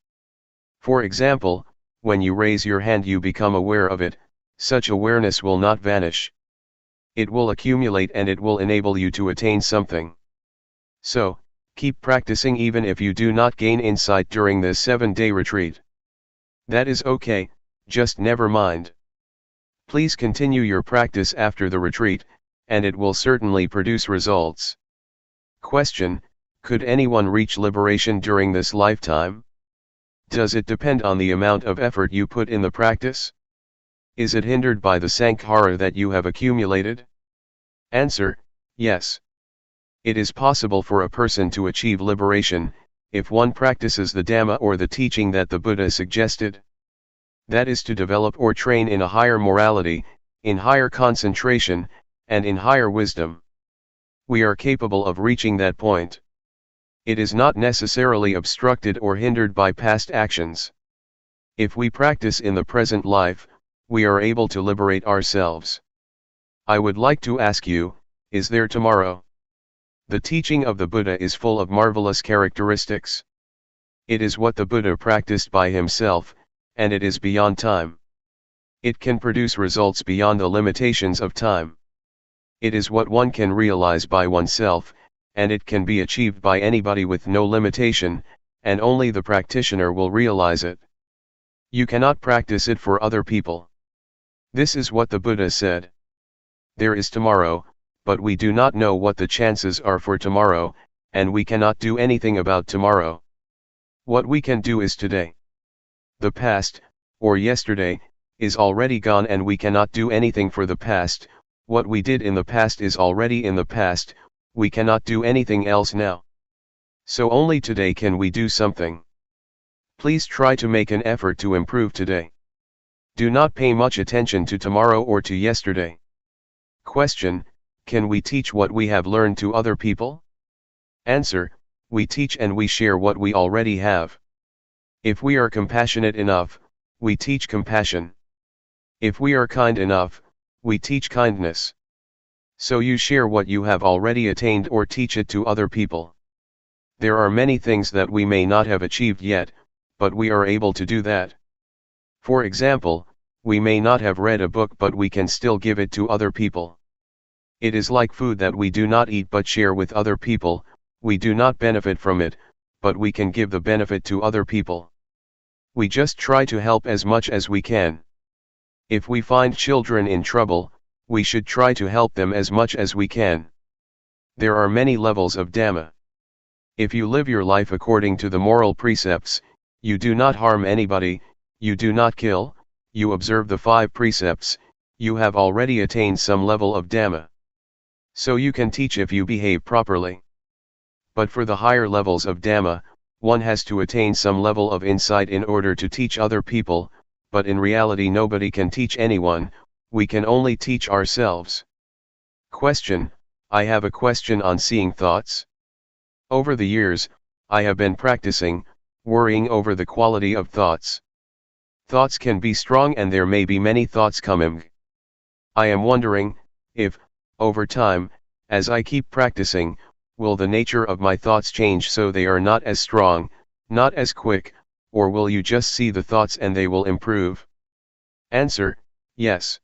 For example, when you raise your hand you become aware of it, such awareness will not vanish. It will accumulate and it will enable you to attain something. So, keep practicing even if you do not gain insight during this 7-day retreat. That is okay, just never mind. Please continue your practice after the retreat, and it will certainly produce results. Question: could anyone reach liberation during this lifetime? Does it depend on the amount of effort you put in the practice? Is it hindered by the sankhara that you have accumulated? Answer: yes. It is possible for a person to achieve liberation, if one practices the Dhamma or the teaching that the Buddha suggested. That is to develop or train in a higher morality, in higher concentration, and in higher wisdom. We are capable of reaching that point. It is not necessarily obstructed or hindered by past actions. If we practice in the present life, we are able to liberate ourselves. I would like to ask you, is there tomorrow? The teaching of the Buddha is full of marvelous characteristics. It is what the Buddha practiced by himself, and it is beyond time. It can produce results beyond the limitations of time. It is what one can realize by oneself, and it can be achieved by anybody with no limitation, and only the practitioner will realize it. You cannot practice it for other people. This is what the Buddha said. There is tomorrow, but we do not know what the chances are for tomorrow, and we cannot do anything about tomorrow. What we can do is today. The past, or yesterday, is already gone and we cannot do anything for the past. What we did in the past is already in the past, we cannot do anything else now. So only today can we do something. Please try to make an effort to improve today. Do not pay much attention to tomorrow or to yesterday. Question: can we teach what we have learned to other people? Answer: we teach and we share what we already have. If we are compassionate enough, we teach compassion. If we are kind enough, we teach kindness. So you share what you have already attained or teach it to other people. There are many things that we may not have achieved yet, but we are able to do that. For example, we may not have read a book but we can still give it to other people. It is like food that we do not eat but share with other people. We do not benefit from it, but we can give the benefit to other people. We just try to help as much as we can. If we find children in trouble, we should try to help them as much as we can. There are many levels of Dhamma. If you live your life according to the moral precepts, you do not harm anybody, you do not kill, you observe the 5 precepts, you have already attained some level of Dhamma. So you can teach if you behave properly. But for the higher levels of Dhamma, one has to attain some level of insight in order to teach other people, but in reality nobody can teach anyone, we can only teach ourselves. Question: I have a question on seeing thoughts. Over the years, I have been practicing, worrying over the quality of thoughts. Thoughts can be strong and there may be many thoughts coming. I am wondering, if, over time, as I keep practicing, will the nature of my thoughts change so they are not as strong, not as quick, or will you just see the thoughts and they will improve? Answer: yes.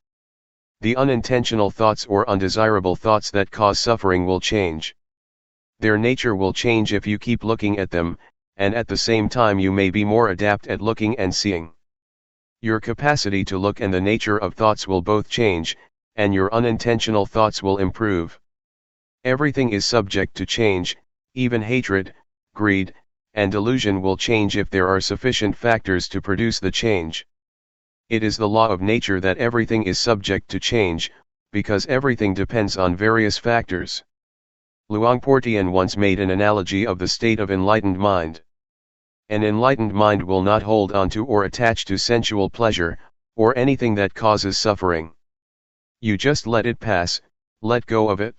The unintentional thoughts or undesirable thoughts that cause suffering will change. Their nature will change if you keep looking at them, and at the same time you may be more adept at looking and seeing. Your capacity to look and the nature of thoughts will both change, and your unintentional thoughts will improve. Everything is subject to change, even hatred, greed, and delusion will change if there are sufficient factors to produce the change. It is the law of nature that everything is subject to change, because everything depends on various factors. Luangpor Teean once made an analogy of the state of enlightened mind. An enlightened mind will not hold on to or attach to sensual pleasure, or anything that causes suffering. You just let it pass, let go of it.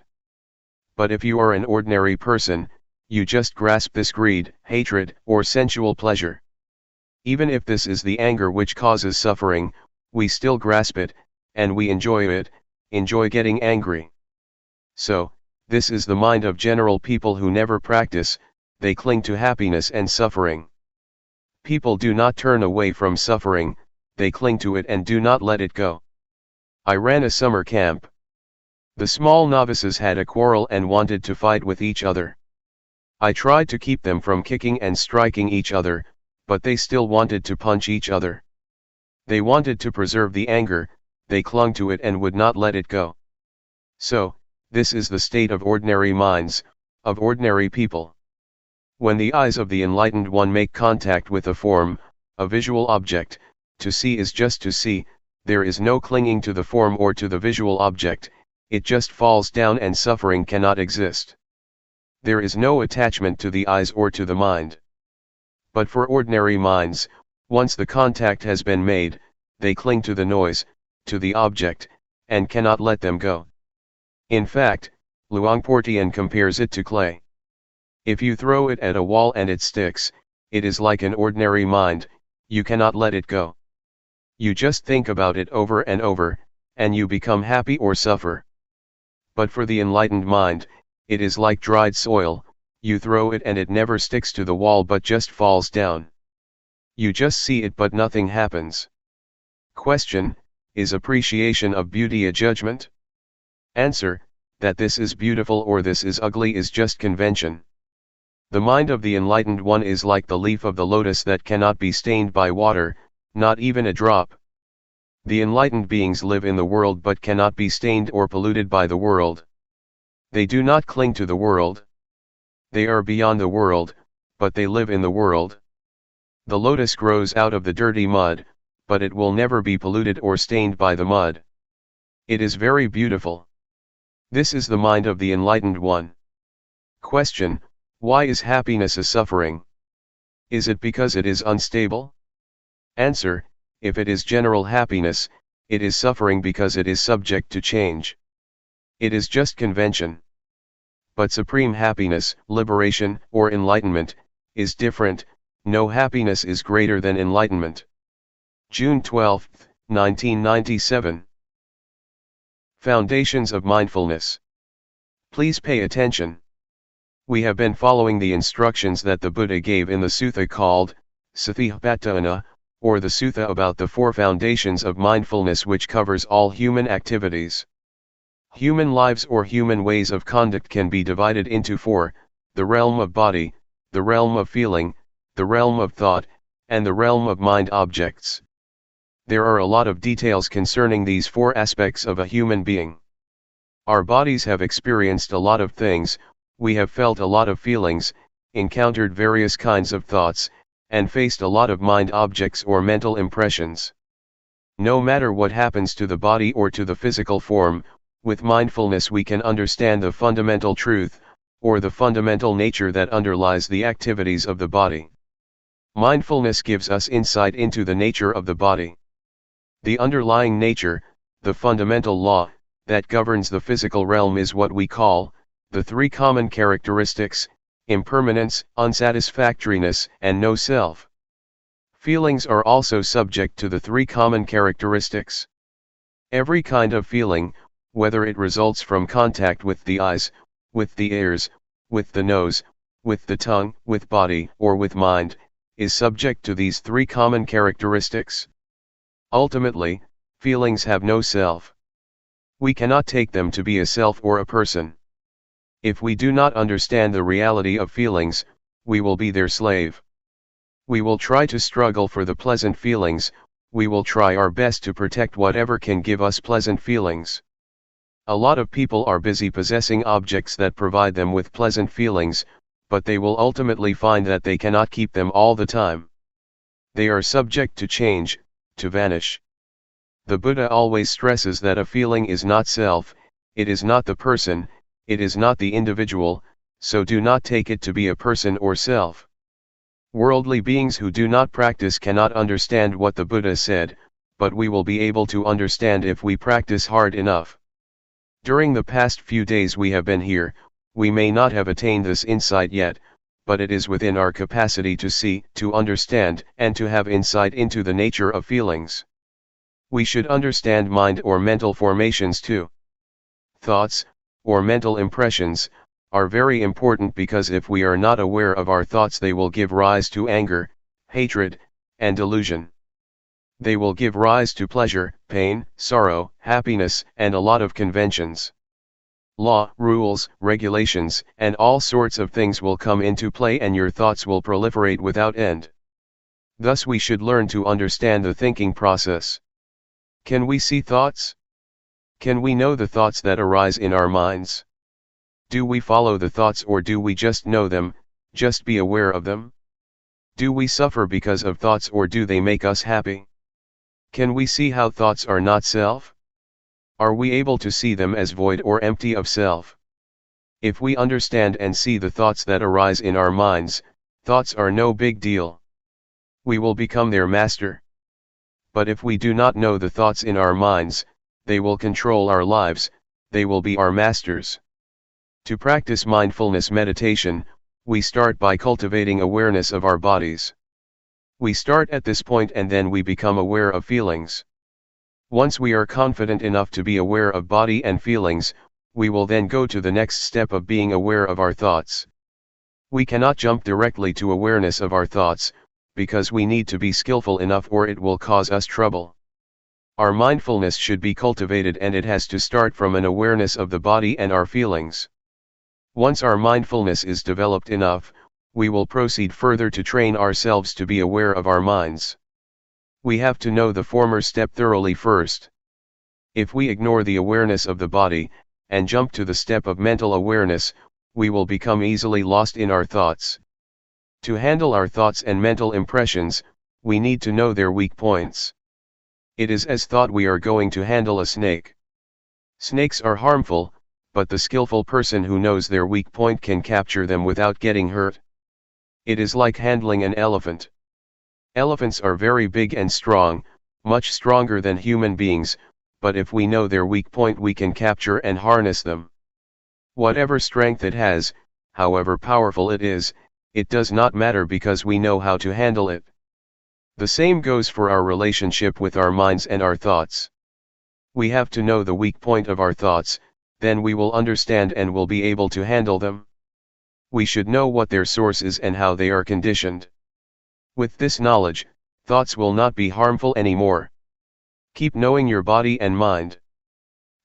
But if you are an ordinary person, you just grasp this greed, hatred, or sensual pleasure. Even if this is the anger which causes suffering, we still grasp it, and we enjoy it, enjoy getting angry. So, this is the mind of general people who never practice, they cling to happiness and suffering. People do not turn away from suffering, they cling to it and do not let it go. I ran a summer camp. The small novices had a quarrel and wanted to fight with each other. I tried to keep them from kicking and striking each other, but they still wanted to punch each other. They wanted to preserve the anger, they clung to it and would not let it go. So, this is the state of ordinary minds, of ordinary people. When the eyes of the enlightened one make contact with a form, a visual object, to see is just to see, there is no clinging to the form or to the visual object, it just falls down and suffering cannot exist. There is no attachment to the eyes or to the mind. But for ordinary minds, once the contact has been made, they cling to the noise, to the object, and cannot let them go. In fact, Luangpor Teean compares it to clay. If you throw it at a wall and it sticks, it is like an ordinary mind, you cannot let it go. You just think about it over and over, and you become happy or suffer. But for the enlightened mind, it is like dried soil, you throw it and it never sticks to the wall but just falls down. You just see it but nothing happens. Question: is appreciation of beauty a judgment? Answer: that this is beautiful or this is ugly is just convention. The mind of the enlightened one is like the leaf of the lotus that cannot be stained by water, not even a drop. The enlightened beings live in the world but cannot be stained or polluted by the world. They do not cling to the world. They are beyond the world, but they live in the world. The lotus grows out of the dirty mud, but it will never be polluted or stained by the mud. It is very beautiful. This is the mind of the enlightened one. Question: why is happiness a suffering? Is it because it is unstable? Answer: if it is general happiness, it is suffering because it is subject to change. It is just convention. But supreme happiness, liberation, or enlightenment, is different. No happiness is greater than enlightenment. June 12, 1997. Foundations of Mindfulness. Please pay attention. We have been following the instructions that the Buddha gave in the sutta called Satipatthana, or the sutta about the four foundations of mindfulness, which covers all human activities. Human lives or human ways of conduct can be divided into four: the realm of body, the realm of feeling, the realm of thought, and the realm of mind objects. There are a lot of details concerning these four aspects of a human being. Our bodies have experienced a lot of things, we have felt a lot of feelings, encountered various kinds of thoughts, and faced a lot of mind objects or mental impressions. No matter what happens to the body or to the physical form, with mindfulness we can understand the fundamental truth, or the fundamental nature that underlies the activities of the body. Mindfulness gives us insight into the nature of the body. The underlying nature, the fundamental law, that governs the physical realm is what we call the three common characteristics: impermanence, unsatisfactoriness, and no self. Feelings are also subject to the three common characteristics. Every kind of feeling, whether it results from contact with the eyes, with the ears, with the nose, with the tongue, with body, or with mind, is subject to these three common characteristics. Ultimately, feelings have no self. We cannot take them to be a self or a person. If we do not understand the reality of feelings, we will be their slave. We will try to struggle for the pleasant feelings, we will try our best to protect whatever can give us pleasant feelings. A lot of people are busy possessing objects that provide them with pleasant feelings, but they will ultimately find that they cannot keep them all the time. They are subject to change, to vanish. The Buddha always stresses that a feeling is not self, it is not the person, it is not the individual, so do not take it to be a person or self. Worldly beings who do not practice cannot understand what the Buddha said, but we will be able to understand if we practice hard enough. During the past few days we have been here, we may not have attained this insight yet, but it is within our capacity to see, to understand, and to have insight into the nature of feelings. We should understand mind or mental formations too. Thoughts, or mental impressions, are very important because if we are not aware of our thoughts they will give rise to anger, hatred, and delusion. They will give rise to pleasure, pain, sorrow, happiness, and a lot of conventions. Law, rules, regulations, and all sorts of things will come into play and your thoughts will proliferate without end. Thus we should learn to understand the thinking process. Can we see thoughts? Can we know the thoughts that arise in our minds? Do we follow the thoughts or do we just know them, just be aware of them? Do we suffer because of thoughts or do they make us happy? Can we see how thoughts are not self? Are we able to see them as void or empty of self? If we understand and see the thoughts that arise in our minds, thoughts are no big deal. We will become their master. But if we do not know the thoughts in our minds, they will control our lives, they will be our masters. To practice mindfulness meditation, we start by cultivating awareness of our bodies. We start at this point and then we become aware of feelings. Once we are confident enough to be aware of body and feelings, we will then go to the next step of being aware of our thoughts. We cannot jump directly to awareness of our thoughts, because we need to be skillful enough or it will cause us trouble. Our mindfulness should be cultivated and it has to start from an awareness of the body and our feelings. Once our mindfulness is developed enough, we will proceed further to train ourselves to be aware of our minds. We have to know the former step thoroughly first. If we ignore the awareness of the body, and jump to the step of mental awareness, we will become easily lost in our thoughts. To handle our thoughts and mental impressions, we need to know their weak points. It is as thought we are going to handle a snake. Snakes are harmful, but the skillful person who knows their weak point can capture them without getting hurt. It is like handling an elephant. Elephants are very big and strong, much stronger than human beings, but if we know their weak point we can capture and harness them. Whatever strength it has, however powerful it is, it does not matter because we know how to handle it. The same goes for our relationship with our minds and our thoughts. We have to know the weak point of our thoughts, then we will understand and will be able to handle them. We should know what their source is and how they are conditioned. With this knowledge, thoughts will not be harmful anymore. Keep knowing your body and mind.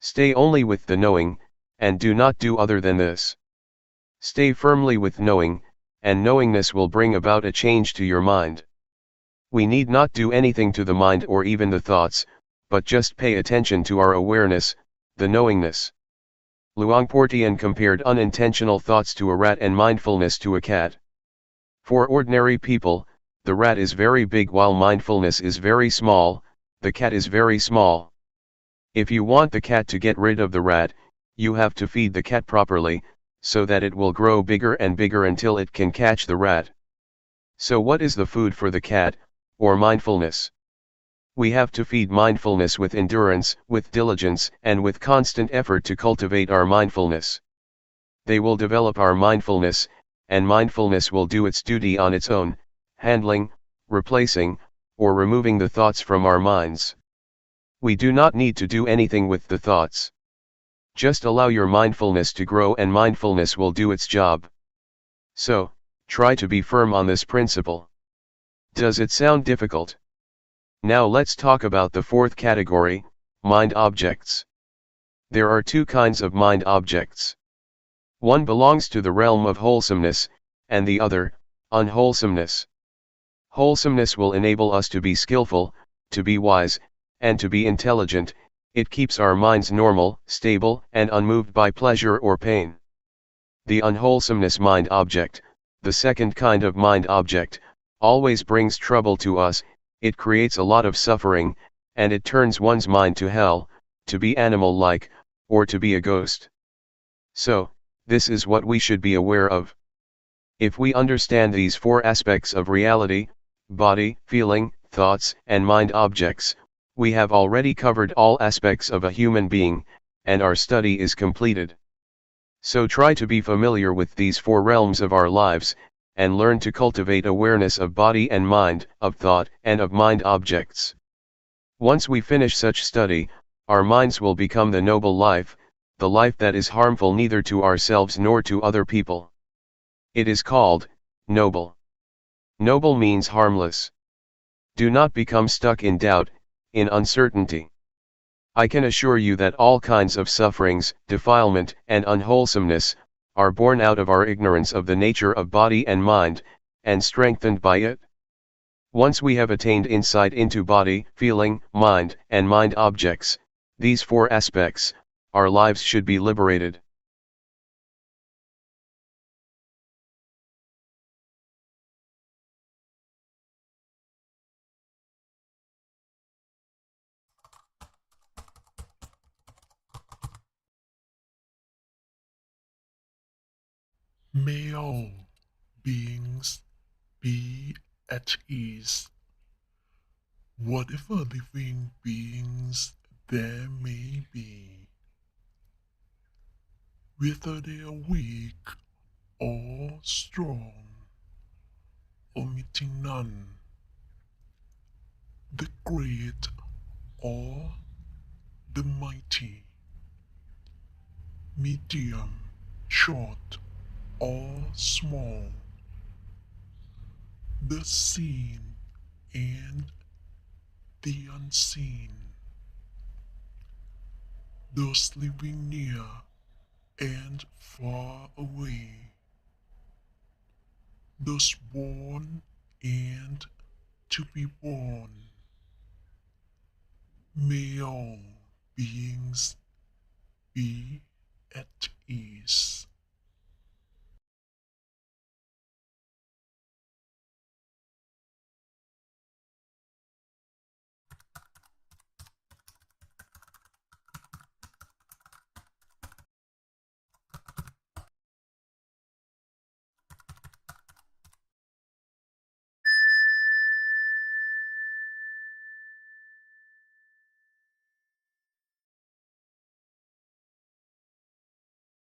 Stay only with the knowing, and do not do other than this. Stay firmly with knowing, and knowingness will bring about a change to your mind. We need not do anything to the mind or even the thoughts, but just pay attention to our awareness, the knowingness. Luangpor Teean compared unintentional thoughts to a rat and mindfulness to a cat. For ordinary people, the rat is very big while mindfulness is very small, the cat is very small. If you want the cat to get rid of the rat, you have to feed the cat properly, so that it will grow bigger and bigger until it can catch the rat. So what is the food for the cat, or mindfulness? We have to feed mindfulness with endurance, with diligence, and with constant effort to cultivate our mindfulness. They will develop our mindfulness, and mindfulness will do its duty on its own, handling, replacing, or removing the thoughts from our minds. We do not need to do anything with the thoughts. Just allow your mindfulness to grow and mindfulness will do its job. So, try to be firm on this principle. Does it sound difficult? Now let's talk about the fourth category, mind objects. There are two kinds of mind objects. One belongs to the realm of wholesomeness, and the other, unwholesomeness. Wholesomeness will enable us to be skillful, to be wise, and to be intelligent. It keeps our minds normal, stable, and unmoved by pleasure or pain. The unwholesomeness mind object, the second kind of mind object, always brings trouble to us. It creates a lot of suffering, and it turns one's mind to hell, to be animal-like, or to be a ghost. So, this is what we should be aware of. If we understand these four aspects of reality, body, feeling, thoughts, and mind objects, We have already covered all aspects of a human being, and our study is completed. So try to be familiar with these four realms of our lives, and learn to cultivate awareness of body and mind, of thought and of mind objects. Once we finish such study, our minds will become the noble life, the life that is harmful neither to ourselves nor to other people. It is called noble. Noble means harmless. Do not become stuck in doubt, in uncertainty. I can assure you that all kinds of sufferings, defilement, and unwholesomeness, are born out of our ignorance of the nature of body and mind, and strengthened by it. Once we have attained insight into body, feeling, mind, and mind objects, these four aspects, our lives should be liberated. May all beings be at ease, whatever living beings there may be, whether they are weak or strong, omitting none, the great or the mighty, medium, short or small, the seen and the unseen, those living near and far away, those born and to be born. May all beings be at ease.